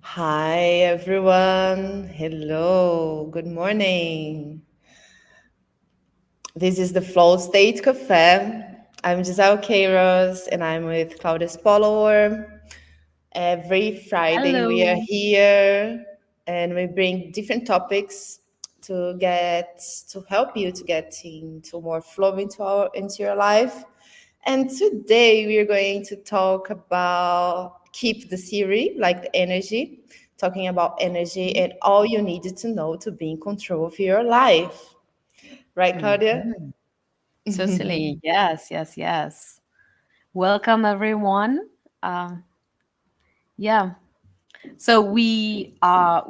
Hi, everyone. Hello. Good morning. This is the Flow State Cafe. I'm Giselle Queiroz and I'm with Claudia Spollower. Every Friday, we are Hello. here and we bring different topics to help you to get into more flow into your life. And today we are going to talk about keep the theory, like the energy, talking about energy and all you needed to know to be in control of your life. Right, Claudia? Mhm. Totally. Yes, yes, yes. Welcome, everyone. Um, yeah. So we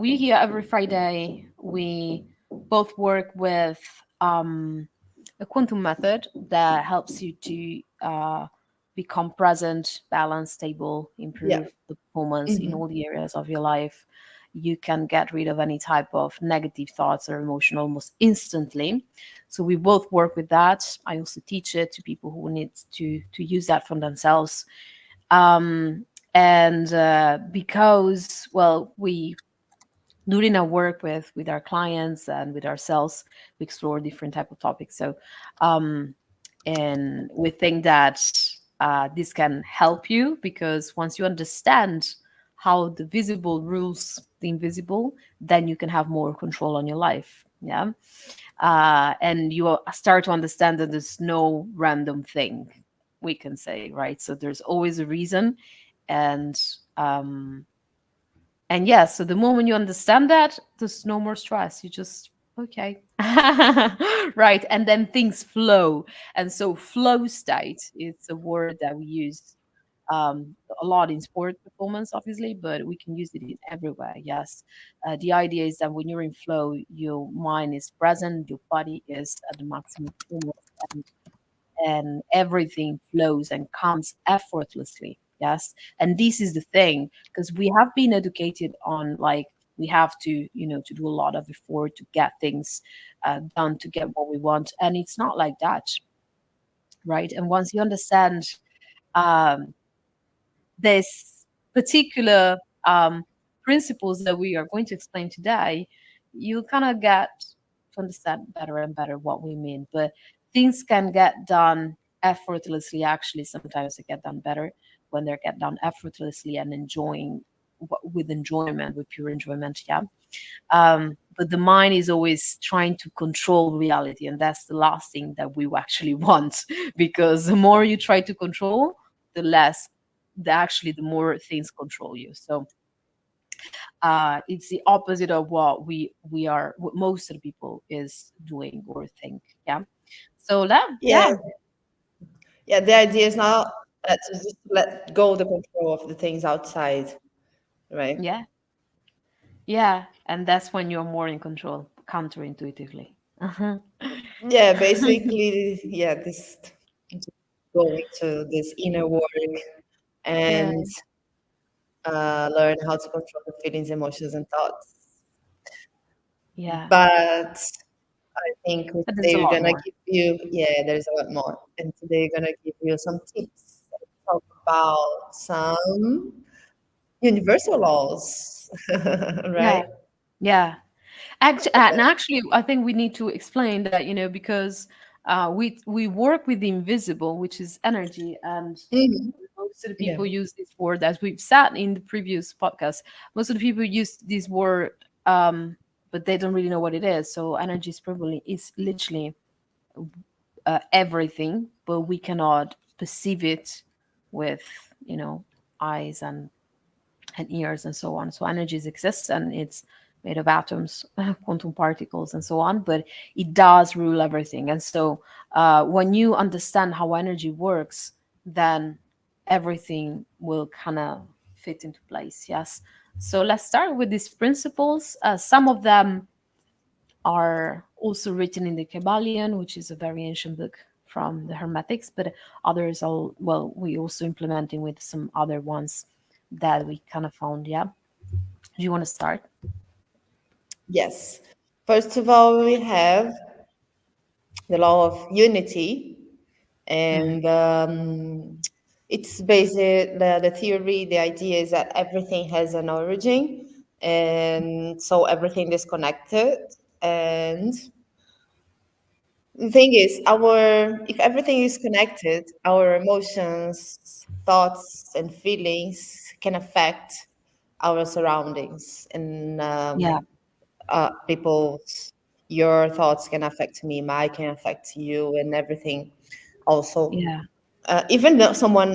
here every Friday. We both work with a quantum method that helps you to become present, balanced, stable, Yeah. improve the performance in all the areas of your life. You can get rid of any type of negative thoughts or emotion almost instantly. So we both work with that. I also teach it to people who need to use that for themselves. Um, and because well, we during our work with our clients and with ourselves, we explore different type of topics. So um, and we think that this can help you because once you understand how the visible rules the invisible, then you can have more control on your life. Yeah. And you start to understand that there's no random thing, we can say, right? So there's always a reason. And um, and yes, so the moment you understand that, there's no more stress. You just, okay. Right. And then things flow. And so, flow state is a word that we use a lot in sport performance, obviously, but we can use it in everywhere. Yes. The idea is that when you're in flow, your mind is present, your body is at the maximum performance, and everything flows and comes effortlessly. Yes. And this is the thing, because we have been educated on, like, we have to, to do a lot of effort to get things done to get what we want. And it's not like that, right? And once you understand um, this particular principles that we are going to explain today, you kind of get to understand better and better what we mean. But things can get done effortlessly. Actually, sometimes they get done better when they get done effortlessly and enjoying with enjoyment, with pure enjoyment. Yeah. But the mind is always trying to control reality, and that's the last thing that we actually want, because the more you try to control, the less actually the more things control you. So it's the opposite of what most of the people is doing or think. Yeah. So that, Yeah. yeah. Yeah. The idea is not to just let go the control of the things outside, right? Yeah. Yeah. And that's when you're more in control, counterintuitively. Uh-huh. Yeah. Basically, yeah, this going to this inner work Yeah. and learn how to control the feelings, emotions, and thoughts. Yeah. But I think But there's today a we're lot gonna more. give you, yeah, there's a lot more. And today we're gonna give you some tips, talk about some universal laws, Yeah. right? Yeah. And actually, I think we need to explain that, because we work with the invisible, which is energy, and Mhm. most of the Yeah. people use this word, as we've said in the previous podcast. Most of the people use this word, but they don't really know what it is. So energy is literally everything, but we cannot perceive it with, eyes and ears and so on. So energies exist and it's made of atoms, quantum particles, and so on, but it does rule everything. And so when you understand how energy works, then everything will kind of fit into place. Yes. So let's start with these principles. Some of them are also written in the Kabbalion, which is a very ancient book from the Hermetics, but others are, well, we also implementing with some other ones that we kind of found. Yeah. Do you want to start? Yes. First of all, we have the law of unity, Mm. and it's based the theory, the idea is that everything has an origin, and so everything is connected. And the thing is, our if everything is connected, our emotions, thoughts, and feelings can affect our surroundings, and Yeah, people's. Your thoughts can affect me, my can affect you, and everything. Also, yeah, even though someone,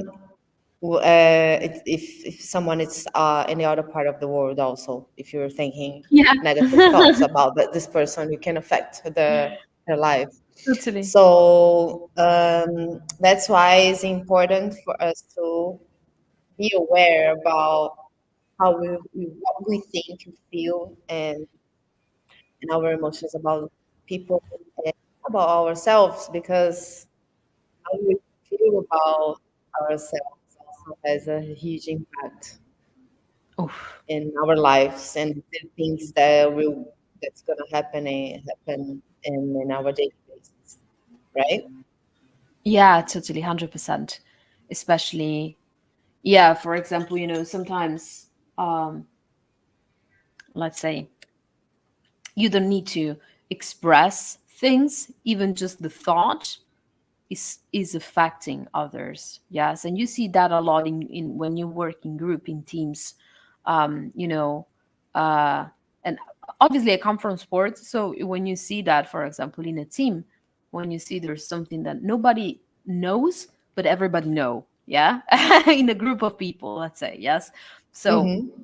if someone is in the other part of the world, also, if you're thinking yeah. negative thoughts about this person, you can affect their life. Totally. So that's why it's important for us to be aware about how what we think and feel, and our emotions about people and about ourselves, because how we feel about ourselves also has a huge impact Oof. in our lives, and the things that will that's gonna happen in our daily basis, right? Yeah, totally, 100%. Especially, yeah, for example, sometimes, um, let's say, you don't need to express things, even just the thought is affecting others. Yes, and you see that a lot in when you work in group, in teams. um you know uh and obviously I come from sports, so when you see that, for example, in a team, when you see there's something that nobody knows but everybody know, yeah, in a group of people, let's say, yes. So Mm-hmm.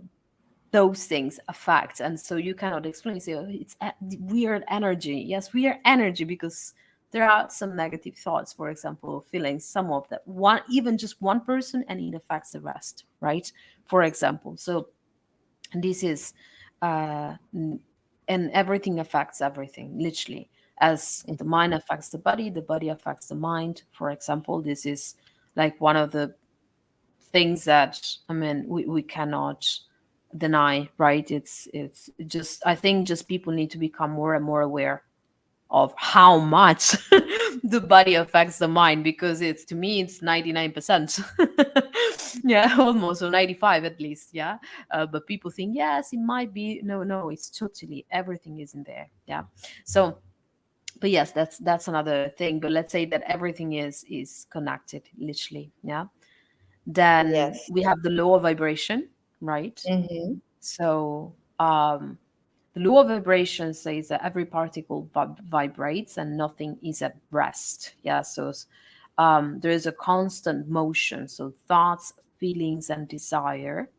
those things affect, and so you cannot explain, say, oh, it's weird energy. Yes, we are energy because there are some negative thoughts, for example, feelings, some of that one, even just one person, and it affects the rest, right? For example, so this is and everything affects everything, literally, as the mind affects the body affects the mind. For example, this is like one of the things that, I mean, we cannot deny, right? It's just, I think, just people need to become more and more aware of how much the body affects the mind, because it's, to me, it's 99%. Yeah, almost, or 95 at least, yeah. But people think, yes, it might be. No, no, it's totally, everything is in there, yeah. So, but yes, that's another thing. But let's say that everything is connected, literally, yeah. Then Yes. we have the law of vibration, right? Mm-hmm. So, the law of vibration says that every particle vibrates and nothing is at rest. Yeah. So, there is a constant motion. So thoughts, feelings, and desire,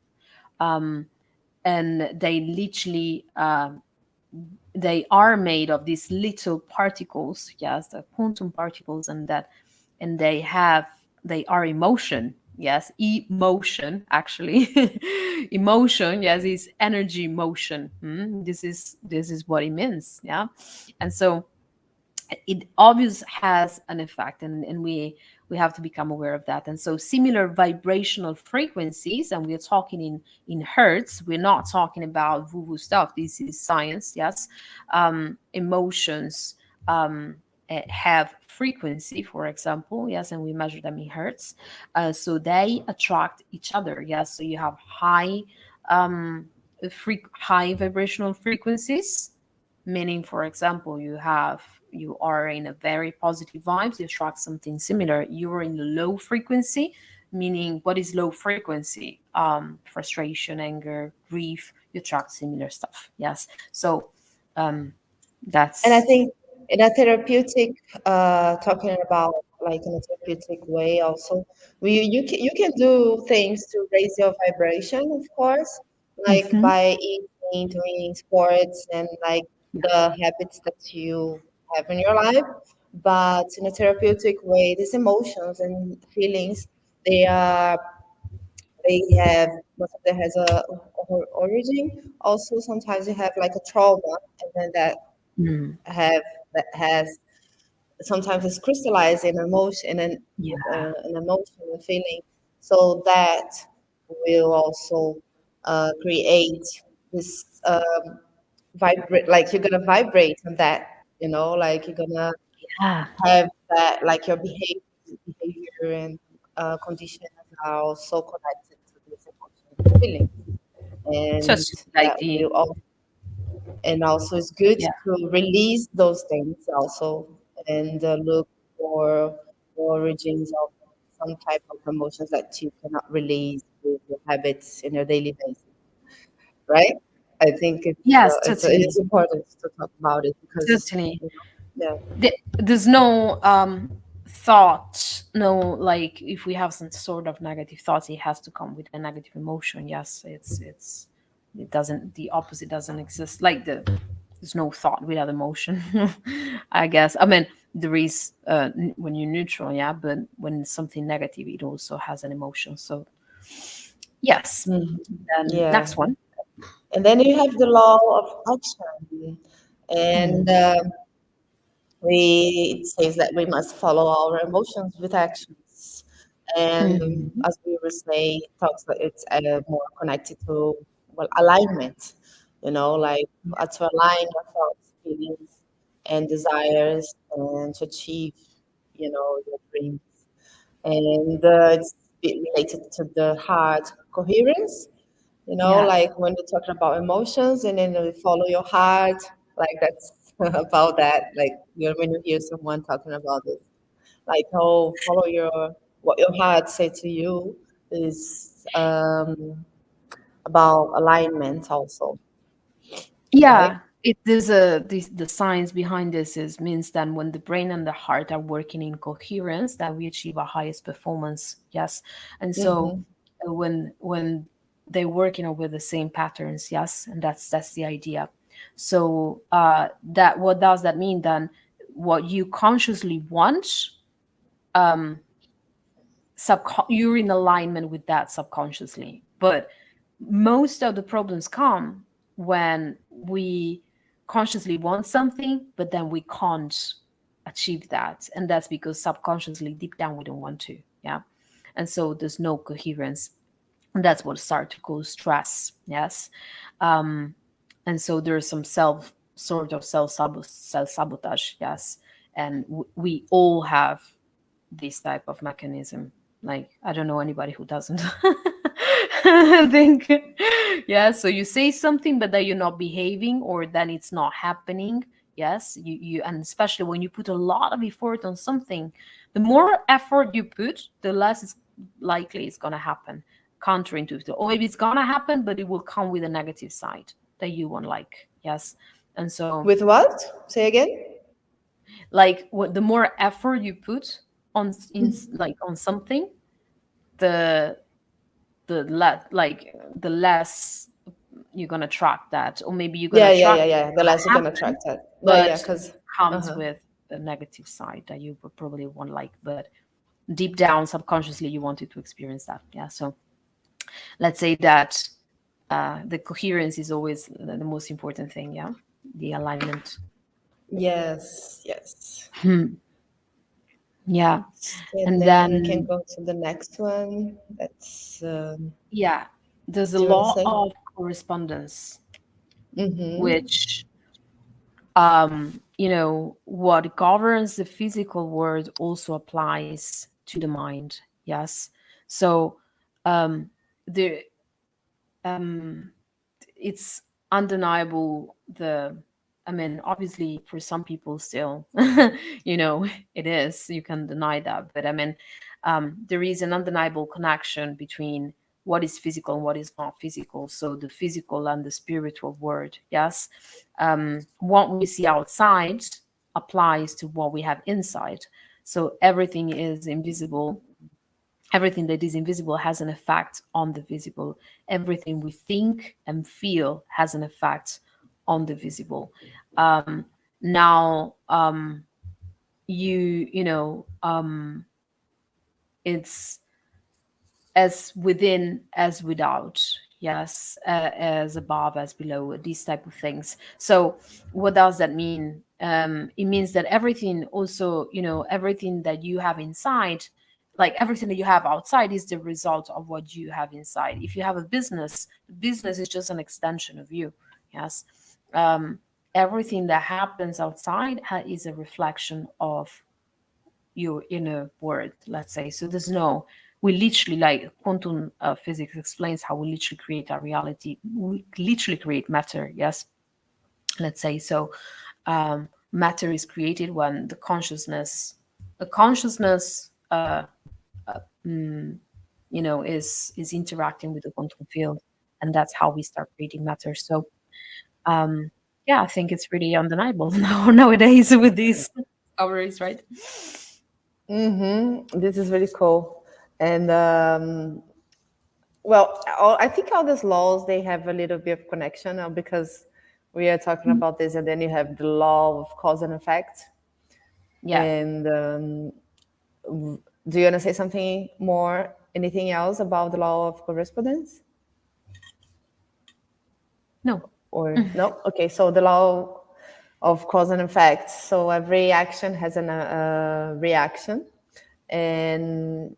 um, and they literally, they are made of these little particles. Yes, the quantum particles, and they are emotion. Yes, emotion, actually. Emotion, yes, is energy motion. This is what it means, yeah. And so it obviously has an effect, and we have to become aware of that. And so similar vibrational frequencies, and we're talking in hertz, we're not talking about woo woo stuff, this is science, yes. Emotions, have frequency, for example, yes, and we measure them in hertz. So they attract each other, yes. So you have um, high vibrational frequencies, meaning, for example, you are in a very positive vibes, you attract something similar. You are in the low frequency, meaning, what is low frequency? Frustration, anger, grief, you attract similar stuff, yes. So, um And I that's think in a therapeutic, talking about like in a therapeutic way, also, you can do things to raise your vibration, of course, like Mhm. by eating, doing sports, and like Yeah. the habits that you have in your life. But in a therapeutic way, these emotions and feelings, they are they have most of them has a origin. Also, sometimes you have like a trauma, and then Mm. have that has sometimes it's crystallized in emotion and Yeah. an emotion and feeling, so that will also create this vibrate, like you're gonna vibrate on that, like you're gonna Yeah. have that, like your behavior and condition are so connected to these emotions and feelings, Such and a good that idea. will also, and also it's good Yeah. to release those things also, and look for the origins of some type of emotions that you cannot release with your habits in your daily basis, right? I think Yes, it's totally. important to talk about it because Totally. you know, There's no thought, no, like if we have some sort of negative thoughts, it has to come with a negative emotion. Yes, it doesn't, the opposite doesn't exist. Like there's no thought without emotion. I guess. I mean, there is when you're neutral, yeah, but when it's something negative, it also has an emotion. So yes. yeah. Then Yeah. next one. And then you have the law of action, and Mm. it says that we must follow our emotions with actions. And Mhm. as we were saying, it talks that it's more connected to, well, alignment, like to align your thoughts, feelings, and desires, and to achieve, your dreams. And it's related to the heart coherence, Yes. like when you're talking about emotions and then you follow your heart, like that's about that. Like when you hear someone talking about it, like, oh, follow what your heart say to you is about alignment also, right? Yeah, it there's a the science behind this is means that when the brain and the heart are working in coherence, that we achieve our highest performance. Yes, and so Mm-hmm. when they work, with the same patterns, yes, and that's the idea. So that what does that mean then? What you consciously want, um, you're in alignment with that subconsciously, but most of the problems come when we consciously want something but then we can't achieve that, and that's because subconsciously deep down we don't want to. Yeah, and so there's no coherence, and that's what starts to cause stress. Yes. um and so there's some self sabotage. Yes, and we all have this type of mechanism. Like, I don't know anybody who doesn't. I think, yeah. So you say something, but then you're not behaving, or then it's not happening. Yes, and especially when you put a lot of effort on something, the more effort you put, the less it's likely it's gonna happen. Counterintuitive, or maybe it's gonna happen, but it will come with a negative side that you won't like. Yes, and so With what? Say again. like what the more effort you put on like on something, the the less you're gonna track that, or maybe you're gonna Yeah, yeah, track yeah, it's yeah. The gonna less you can happen, attract that. Yeah, yeah, but because comes uh-huh. with a negative side that you would probably won't like, but deep down subconsciously you wanted to experience that. Yeah, so let's say that the coherence is always the most important thing. Yeah, the alignment. Yes, yes. Hmm. Yeah, And and then we can then go to the next one. That's yeah, there's a do you want to law say? of correspondence, Mm-hmm. which what governs the physical world also applies to the mind. Yes, so the um it's undeniable. I mean, obviously for some people still, it is, you can deny that, but I mean, there is an undeniable connection between what is physical and what is not physical, so the physical and the spiritual world. Yes, what we see outside applies to what we have inside, so everything is invisible. Everything that is invisible has an effect on the visible. Everything we think and feel has an effect on the visible. Um, now, it's as within as without. Yes, as above as below, these type of things. So what does that mean? It means that everything also, everything that you have inside, like everything that you have outside, is the result of what you have inside. If you have a business, the business is just an extension of you. Yes. um, Everything that happens outside is a reflection of your inner world, let's say. So there's no, we literally, like quantum physics explains how we literally create our reality. We literally create matter. Yes, let's say so. Matter is created when the consciousness, is interacting with the quantum field, and that's how we start creating matter. So, um, yeah, I think it's pretty undeniable nowadays with these discoveries, right? This is really cool. And well, I think all these laws, they have a little bit of connection because we are talking about this, and then you have the law of cause and effect. Yeah. And do you want to say something more, anything else about the law of correspondence? No. Or no? Okay, so the law of cause and effect. So every action has a reaction, and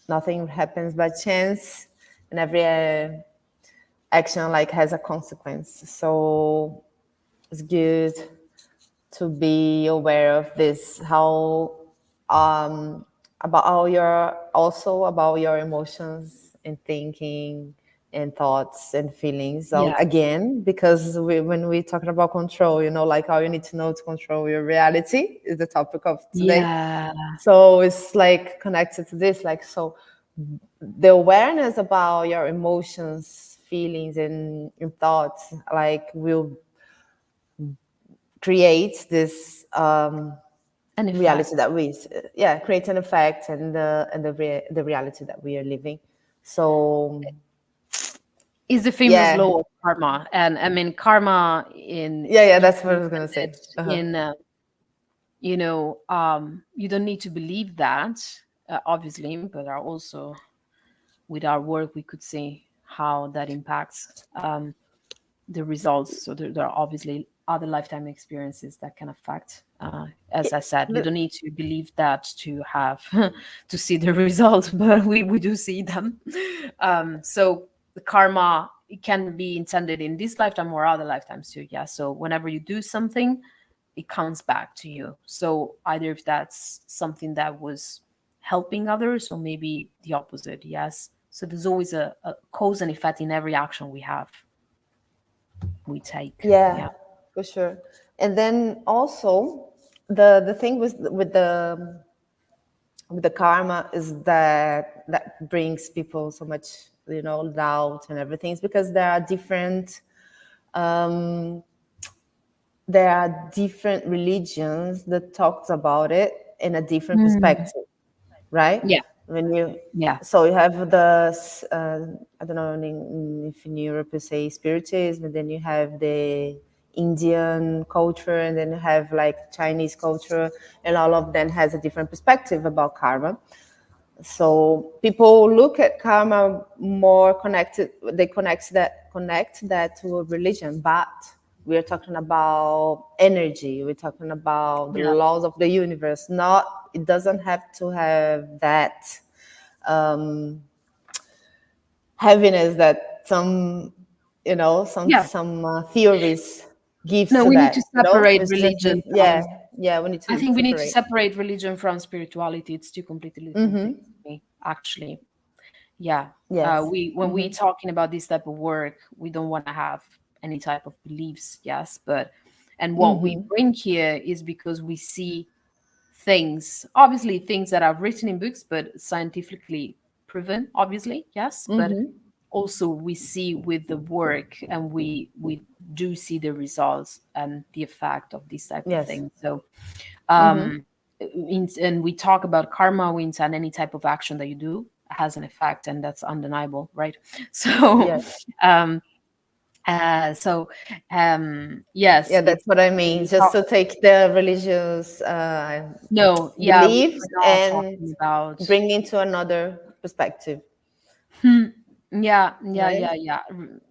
nothing happens by chance, and every action like has a consequence. So it's good to be aware of this, how about all your, also about your emotions and thinking and thoughts and feelings, Yeah. again, because when we're talking about control, like how you need to know to control your reality is the topic of today. Yeah. So it's like connected to this, like, so the awareness about your emotions, feelings, and thoughts, like, will create this An effect. reality that we, yeah, create an effect, and the reality that we are living. So Is the famous yeah, law of karma. And I mean, karma in yeah, you that's what I can was gonna find say. it Uh-huh. in you don't need to believe that, obviously, but are also with our work we could see how that impacts the results. So there are obviously other lifetime experiences that can affect. As I said, you don't need to believe that to have to see the results, but we do see them. So the karma, it can be intended in this lifetime or other lifetimes too. Yeah. So whenever you do something, it comes back to you. So either if that's something that was helping others, or maybe the opposite. Yes. So there's always a cause and effect in every action we take. Yeah, Yeah. for sure. And then also the thing with the karma is that brings people so much, doubt and everything, is because um there are different religions that talks about it in a different Mm. perspective, right? Yeah. When you Yeah. So you have I don't know if in Europe you say spiritism, and then you have the Indian culture, and then you have like Chinese culture, and all of them has a different perspective about karma. So people look at karma more connected, they connect that to a religion, but we're talking about energy, we're talking about the Yeah. laws of the universe. Not, it doesn't have to have that um, heaviness that some, Yeah. theories gives No, to we need to that. separate It's just religion yeah, from. yeah, we need I to think we need to separate. separate religion from spirituality. It's two completely different things to me, actually. Yeah. Yes. We when we talking about this type of work, we don't want to have any type of beliefs. Yes, but and what we bring here is because we see things, obviously things that are written in books, but scientifically proven. Obviously, yes, but also we see with the work, and we do see the results and the effect of this type of Yes. thing. So and we talk about karma, we intend any type of action that you do has an effect, and that's undeniable, right? So Yes. um so yes, Yeah, that's what I mean. we Just talk, to take the religious no, yeah, beliefs we're not and talking about. bring into another perspective, Yeah, yeah, right? yeah, yeah.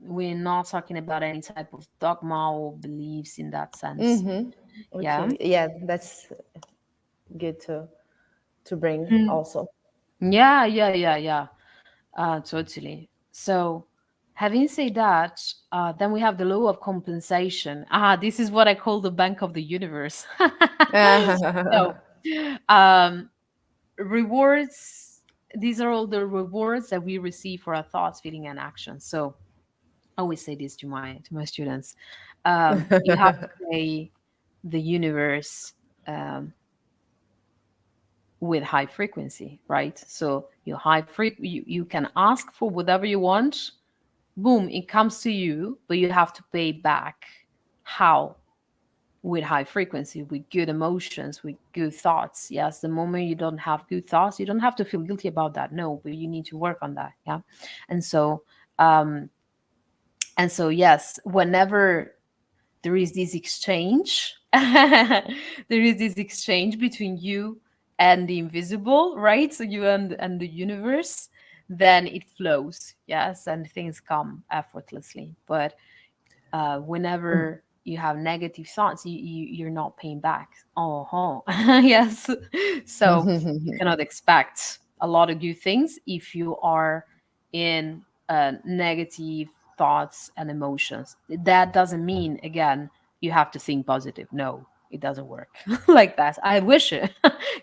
We're not talking about any type of dogma or beliefs in that sense. Yeah. Okay. Yeah, that's good to bring also. Yeah, yeah, yeah, yeah. Totally. So, having said that, then we have the law of compensation. This is what I call the bank of the universe. So, um, rewards. these are all the rewards that we receive for our thoughts, feeling, and actions. So I always say this to my students: you have to pay the universe um, with high frequency, right? So you can ask for whatever you want, boom, it comes to you, but you have to pay back. How? With high frequency, with good emotions, with good thoughts. Yes, the moment you don't have good thoughts, you don't have to feel guilty about that. No, but you need to work on that. Yeah. And so, um, yes, whenever there is this exchange, there is this exchange between you and the invisible, right? So you and the universe, then it flows. Yes, and things come effortlessly. But whenever you have negative thoughts, you're not paying back. Oh, yes. So you cannot expect a lot of good things if you are in negative thoughts and emotions. That doesn't mean, again, you have to think positive. No, it doesn't work like that. I wish it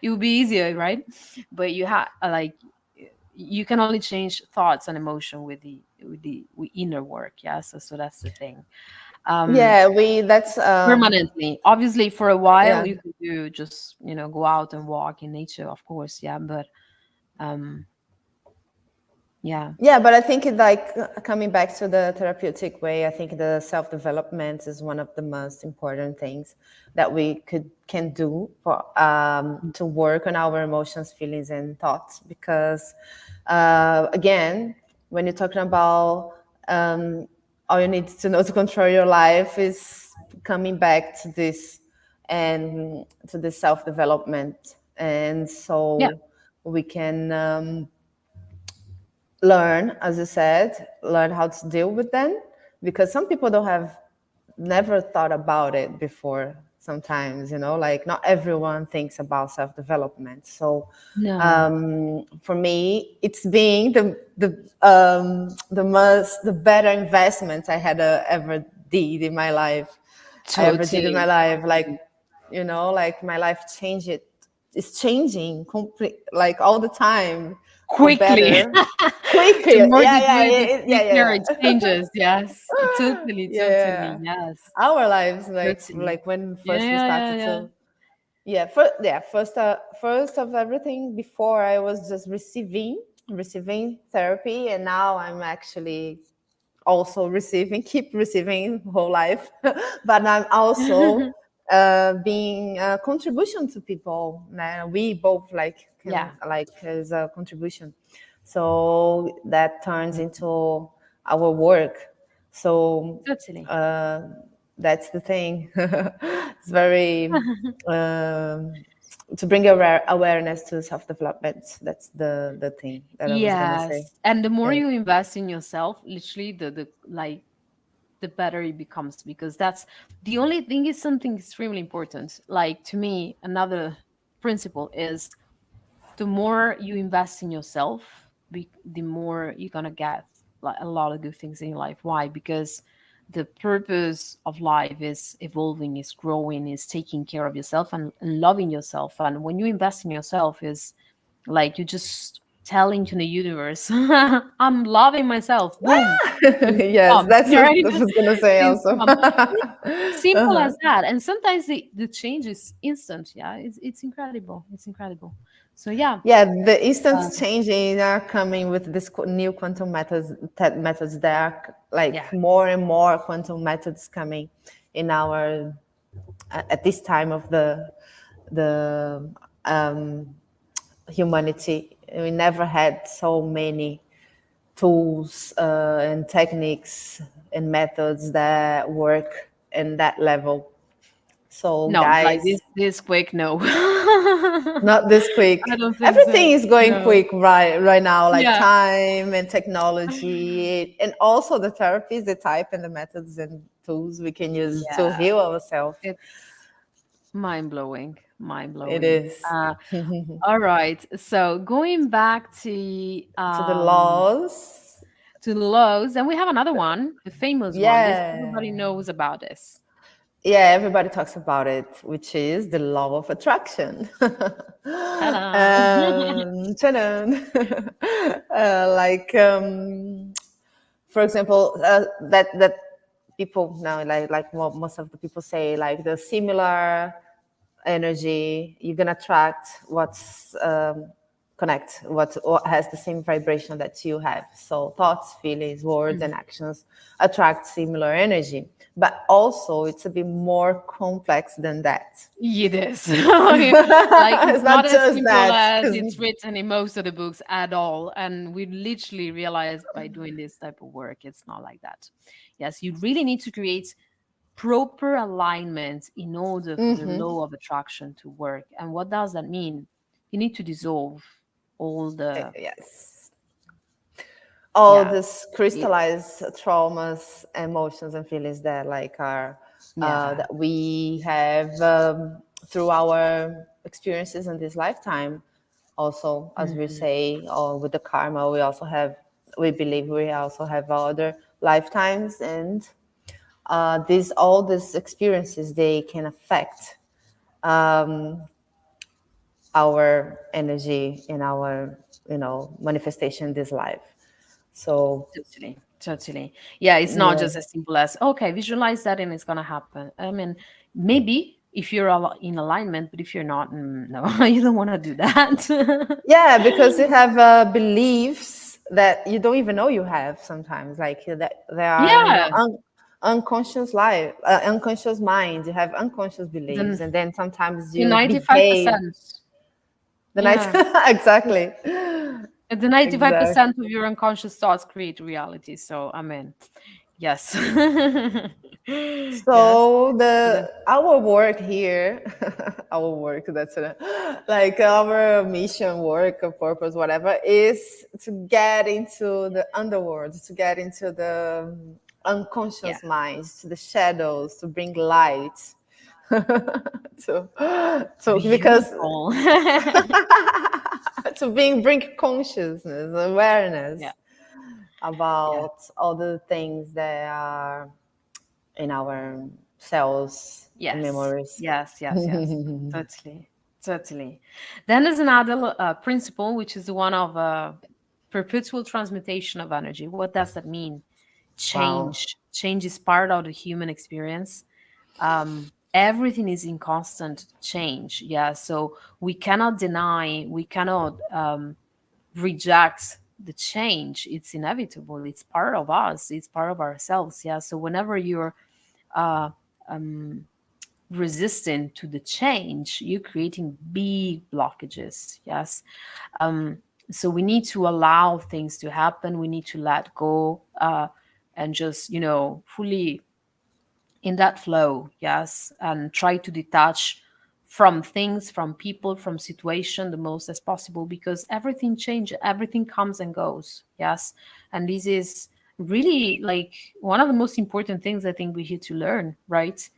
it would be easier, right? But you have like you can only change thoughts and emotion with with inner work. Yeah, so that's the thing. um Yeah, we that's Permanently, obviously, for a while yeah. you could do just go out and walk in nature, of course, yeah, but um yeah. Yeah, but I think it, like coming back to the therapeutic way, I think the self-development is one of the most important things that we can do for to work on our emotions, feelings, and thoughts. Because again, when you're talking about all you need to know to control your life is coming back to this and to this self-development, and Yeah. so we can. Learn, as you said, learn how to deal with them, because some people don't have never thought about it before. Sometimes, like not everyone thinks about self-development. So No. for me, it's being the better investment I had ever did in my life. I ever did in my Totally. life. Like, like my life changed. It's changing complete, like all the time for Quickly. better. Quickly, The more yeah, you do yeah, it, the yeah, quicker yeah, it changes. Yes, totally, totally. yeah. Yes, Our lives, like totally. when Yeah, first we yeah, yeah, started yeah. to, yeah, first of everything. Before I was just receiving therapy, and now I'm actually also receiving, keep receiving whole life, but I'm also being a contribution to people. We both like can Yeah, like as a contribution, so that turns into our work. So totally. uh, that's the thing. It's very to bring awareness to self development. That's the thing that I was gonna say. Yes, and the more Yeah. you invest in yourself, literally, the like the better it becomes, because that's the only thing is something extremely important. Like, to me, another principle is the more you invest in yourself, the more you're gonna get like a lot of good things in your life. Why? Because the purpose of life is evolving, is growing, is taking care of yourself and loving yourself. And when you invest in yourself, is like you just telling to the universe, I'm loving myself. Boom. Things Yes, come, that's what right? I was gonna say Things also. come. Simple as that. And sometimes the change is instant. Yeah, it's incredible. It's incredible. So yeah. Yeah, the instant um, changing are coming with this new quantum methods. There are yeah. like more and more quantum methods coming in our at this time of the humanity. We never had so many tools and techniques and methods that work in that level. So, No, like guys, this quick, no. not this I quick. don't think Everything so. is going No. quick right now, like Yeah. time and technology, and also the therapies, the type and the methods and tools we can use to Yeah. heal ourselves. It's mind blowing. Mind It blowing. is. All right. So going back to To the laws. the laws, and we have another one, the famous one. This Yeah. everybody knows about this. yeah, everybody talks about it, which is the law of attraction. Ta-da! Ta-da. Like, for example, that people now, like what most of the people say, like the similar energy, you're gonna attract what's connect what has the same vibration that you have. So thoughts, feelings, words, and Mhm. actions attract similar energy. But also, it's a bit more complex than that. It is. Like, It's it's not not as just simple that. as it's written in most of the books at all. And we literally realized by doing this type of work, it's not like that. Yes, you really need to create proper alignment in order for the Mhm. law of attraction to work. And what does that mean? You need to dissolve all the, Yes. All yeah, this it, crystallized traumas, emotions, and feelings that like are yeah. that we have through our experiences in this lifetime. Also, as we Mhm. say, or with the karma, we also have. We believe we also have other lifetimes, and these all these experiences they can affect our energy in our manifestation in this life. So Totally, totally. Yeah, it's not yeah. just as simple as, okay, visualize that and it's gonna happen. I mean, maybe if you're in alignment, but if you're not, no, you don't want to do that. Yeah, because you have beliefs that you don't even know you have sometimes, like that they are in your Yeah, unconscious life, unconscious mind. You have unconscious beliefs, then and then sometimes the you behave 95%. the night. Yeah. Exactly, The 95% exactly. of your unconscious thoughts create reality. So, I mean, yes. Yes. So So the our work here, our work that's like our mission, work, or purpose, whatever, is to get into the underworld, to get into the yeah, unconscious minds, to the shadows, to bring light, to because beautiful. to bring consciousness, Yeah. awareness Yeah. about all the things that are in our cells and Yes, memories. yes, yes, yes. Totally, totally. Then there's another principle, which is the one of perpetual transmutation of energy. What does that mean? Wow. Change. Change is part of the human experience. Everything is in constant change. Yeah, so we cannot deny, we cannot reject the change. It's inevitable. It's part of us. It's part of ourselves. Yeah. So whenever you're uh, resistant to the change, you're creating big blockages. Yes. So we need to allow things to happen. We need to let go and just, fully in that flow. Yes. And try to detach from things, from people, from situation the most as possible, because everything changes, everything comes and goes. Yes. And this is really like one of the most important things I think we're here to learn, right?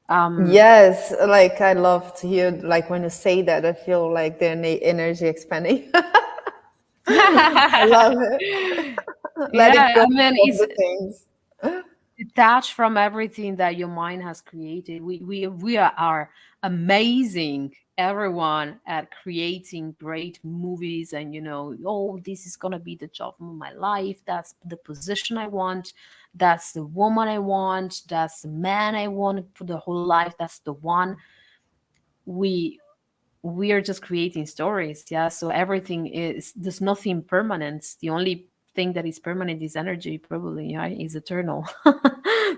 um Yes, like I love to hear like when you say that, I feel like the energy expanding. I love it. Let Yeah, it go I mean, of it's the things. detached from everything that your mind has created. We are amazing, everyone, at creating great movies, and oh, this is gonna be the job of my life. That's the position I want. That's the woman I want. That's the man I want for the whole life. That's the one. We we are just creating stories. Yeah, so everything is, there's nothing permanent. The only thing that is permanent is energy, probably. Yeah, is eternal.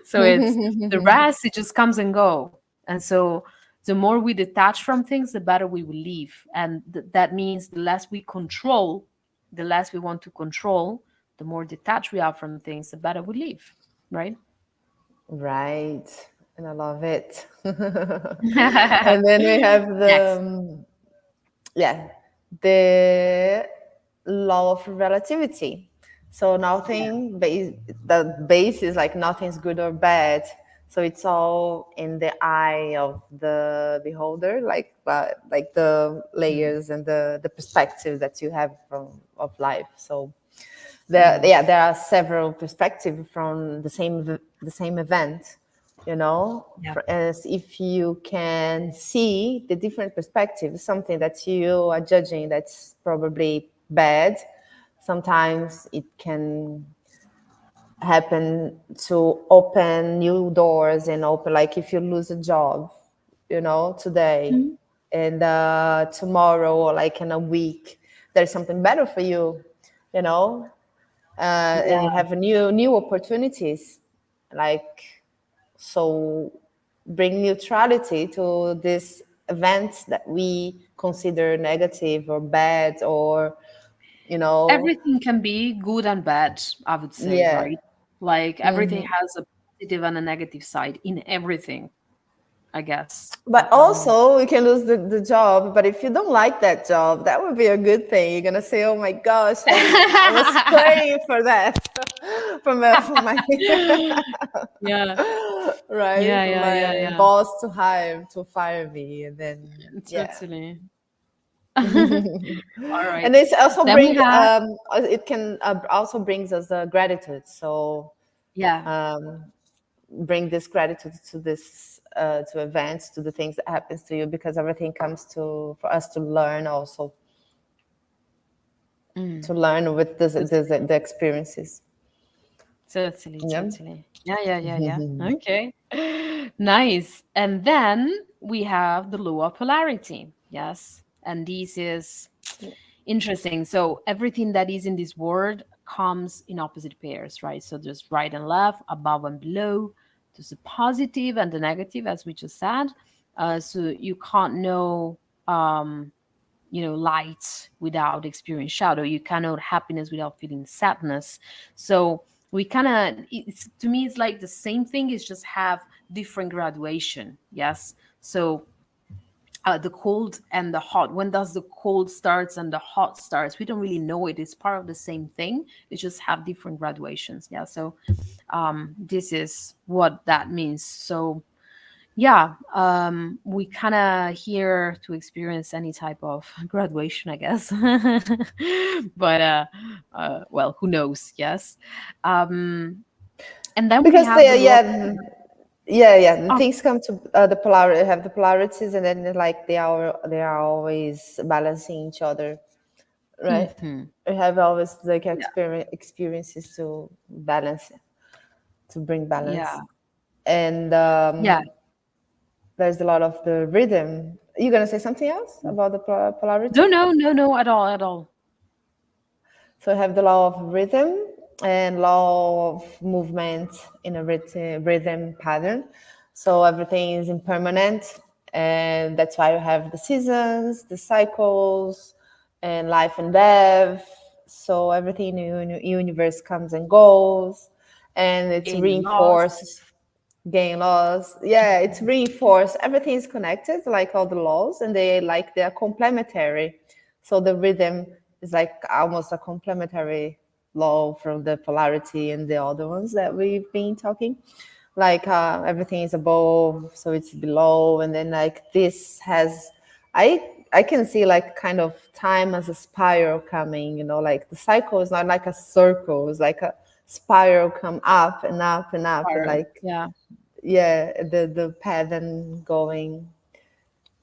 So it's the rest, it just comes and go. And so the more we detach from things, the better we will live. And that means the less we control, the less we want to control, the more detached we are from things, the better we live, right? Right. And I love it. And then we have Next. yeah, the law of relativity. So Yeah. the base is like nothing's good or bad. So it's all in the eye of the beholder, like the Mm, layers and the perspective that you have from of life. So mm, there are several perspectives from the same event. Yeah. as if you can see the different perspectives, something that you are judging that's probably bad, sometimes it can happen to open new doors and open, like if you lose a job, today, Mhm. and tomorrow, or like in a week, there's something better for you, you know and you Yeah. have new opportunities, like, so bring neutrality to these events that we consider negative or bad, or you know Everything can be good and bad, I would say, yeah. right? Like everything Mhm. has a positive and a negative side in everything, I guess. But also, you can lose the job. But if you don't like that job, that would be a good thing. You're gonna say, "Oh my gosh, I was praying for that, from my Yeah. right, Yeah, from yeah, yeah, my yeah. boss to fire me," and then yeah. Totally. And All right. it's also Then we bring have, it can also brings us gratitude. So yeah. um, bring this gratitude to this to events, to the things that happens to you, because everything comes to for us to learn, also Mm, to learn with totally. the experiences. Totally, Yeah. totally. Yeah, yeah, yeah, yeah. Okay. Nice. And then we have the law of polarity. Yes. And this is interesting. So everything that is in this word comes in opposite pairs, right? So there's right and left, above and below. There's the positive and the negative, as we just said. So you can't know, light without experiencing shadow. You cannot know happiness without feeling sadness. So we kind of, it's, to me, it's like the same thing. It's just have different graduation. Yes. So the cold and the hot, when does the cold starts and the hot starts, we don't really know it. It's part of the same thing. It just have different graduations. Yeah. So this is what that means. So yeah, we kind of here to experience any type of graduation, I guess. But well, who knows? Yes. um and then we Because have the they, law. yeah, the Oh, things come to the polarity, have the polarities, and then like they are always balancing each other, right? mhm. We have always like Yeah, experiences to balance, to bring yeah, balance. And yeah. there's a lot of the rhythm. You're gonna say something else about the No, polarity? no, no, no, at all, at all. So we have the law of rhythm and law of movement in a rhythm pattern. So everything is impermanent, and that's why you have the seasons, the cycles, and life and death. So everything in the universe comes and goes, and it's Gain and loss. reinforced. Gain laws, yeah, it's reinforced. Everything is connected, like all the laws, and they're complementary. So the rhythm is like almost a complementary law from the polarity and the other ones that we've been talking. Like everything is above, so it's below, and then like this has, I can see like kind of time as a spiral coming. Like the cycle is not like a circle; it's like a spiral come up and up and up, and Fire. like Yeah, yeah, the pattern going,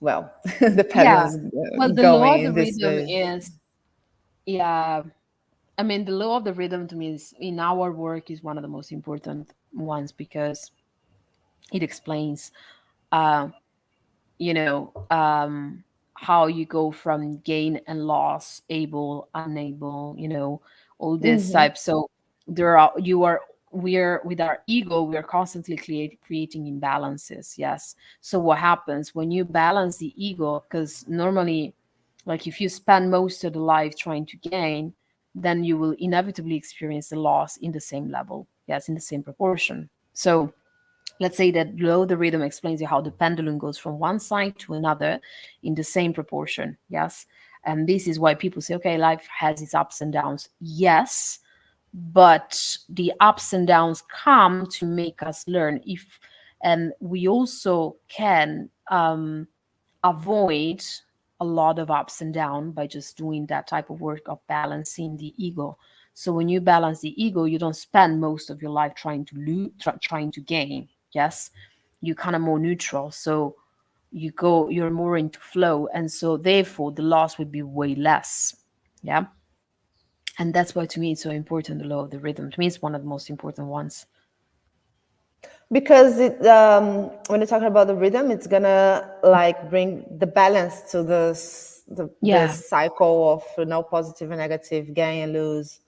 well, the pattern yeah. is Well, the law going of the in this rhythm way. is, yeah, I mean, the law of the rhythm to me is in our work is one of the most important ones because it explains uh, you know how you go from gain and loss, able, unable, all this type. So there are you are we're with our ego, we're constantly creating imbalances. Yes. So what happens when you balance the ego? Because normally, like if you spend most of the life trying to gain, then you will inevitably experience the loss in the same level. Yes, in the same proportion. So let's say that below the rhythm explains you how the pendulum goes from one side to another in the same proportion. Yes. And this is why people say, okay, life has its ups and downs. Yes. But the ups and downs come to make us learn. If and we also can avoid a lot of ups and downs by just doing that type of work of balancing the ego. So when you balance the ego, you don't spend most of your life trying to trying to gain. Yes. you're kind of more neutral. So you're more into flow, and so therefore the loss would be way less. Yeah. And that's why to me it's so important, the law of the rhythm. To me it's one of the most important ones. Because when you're talking about the rhythm, it's gonna like bring the balance to the Yeah, cycle of positive and negative, gain and lose,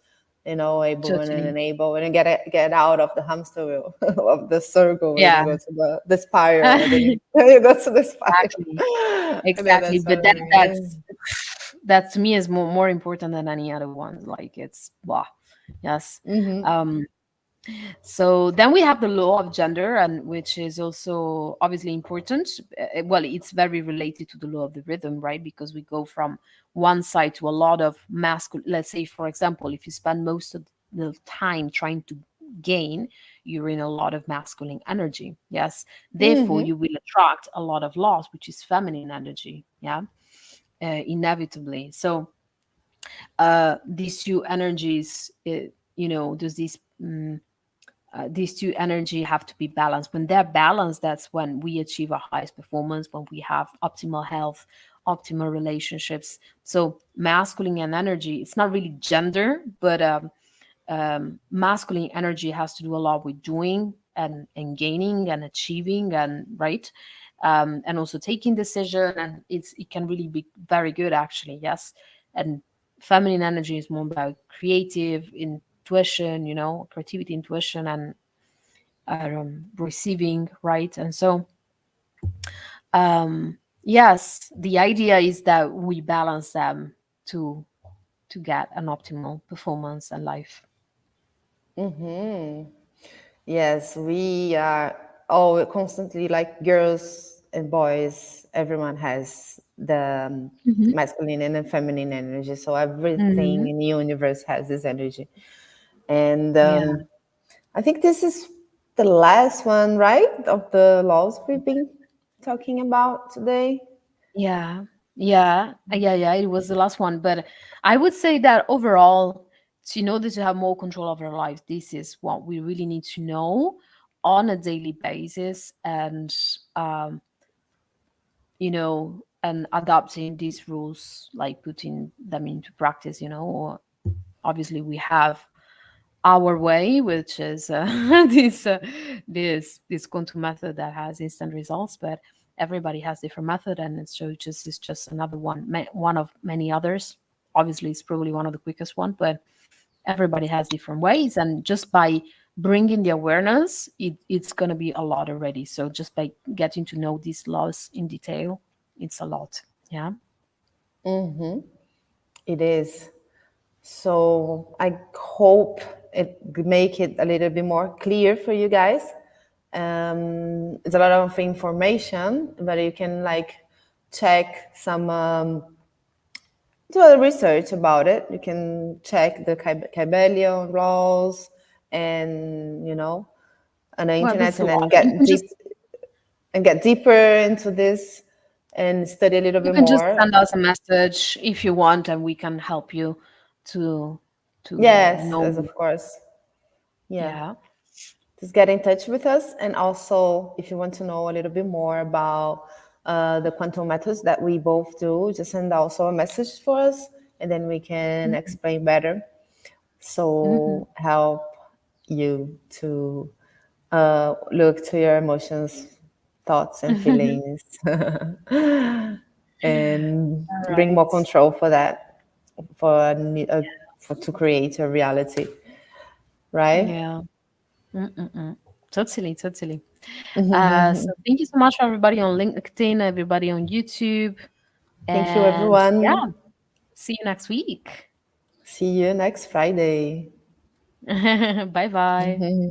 able and totally. unable, and then get out of the hamster wheel of the circle, and then Yeah. go to the spiral, and then you go to the Exactly. spiral, and then Exactly. that's But what I that mean. that to me is more important than any other one. Like it's blah. Yes. Um So then we have the law of gender, and which is also obviously important. Well, it's very related to the law of the rhythm, right? Because we go from one side to a lot of masculine. Let's say, for example, if you spend most of the time trying to gain, you're in a lot of masculine energy. Yes. Therefore, you will attract a lot of loss, which is feminine energy. Yeah. Inevitably. So these two energies, there's these two energy have to be balanced. When they're balanced, that's when we achieve our highest performance, when we have optimal health, optimal relationships. So masculine and energy, it's not really gender, but masculine energy has to do a lot with doing and gaining and achieving, and right, and also taking decision, and it can really be very good actually. Yes. And feminine energy is more about creative intuition, creativity, intuition, and receiving, right? And so yes, the idea is that we balance them to get an optimal performance and life. Yes, we are all constantly, like girls and boys, everyone has the Hmm. masculine and feminine energy. So everything Hmm. in the universe has this energy. And Yeah. I think this is the last one, right? Of the laws we've been talking about today. Yeah. Yeah. It was the last one, but I would say that overall, in order to have more control of our lives, this is what we really need to know on a daily basis, and um, and adopting these rules, like putting them into practice. Or obviously we have our way, which is this quantum method that has instant results, but everybody has different method, and it's just another one of many others. Obviously, it's probably one of the quickest one, but everybody has different ways, and just by bringing the awareness, it's going to be a lot already. So just by getting to know these laws in detail, it's a lot. Yeah. It is. So I hope it make it a little bit more clear for you guys. It's a lot of information, but you can like check some do a research about it. You can check the Kybalion laws and on the Well, internet, there's a and lot. then You can just get deeper into this and study a little You bit can just more. send us a message if you want, and we can help you to Yes, know yes, more. of course. Yeah. Yeah. Just get in touch with us. And also, if you want to know a little bit more about the quantum methods that we both do, just send also a message for us, and then we can explain better. Hmm. So help you to look to your emotions, thoughts, and feelings, and All bring more right. control for that, for, for to create a reality, right? Yeah. Mm-mm-mm. Totally, totally. So thank you so much, everybody on LinkedIn, everybody on YouTube, Thank you, and yeah, everyone. see you next week. See you next Friday. Bye bye.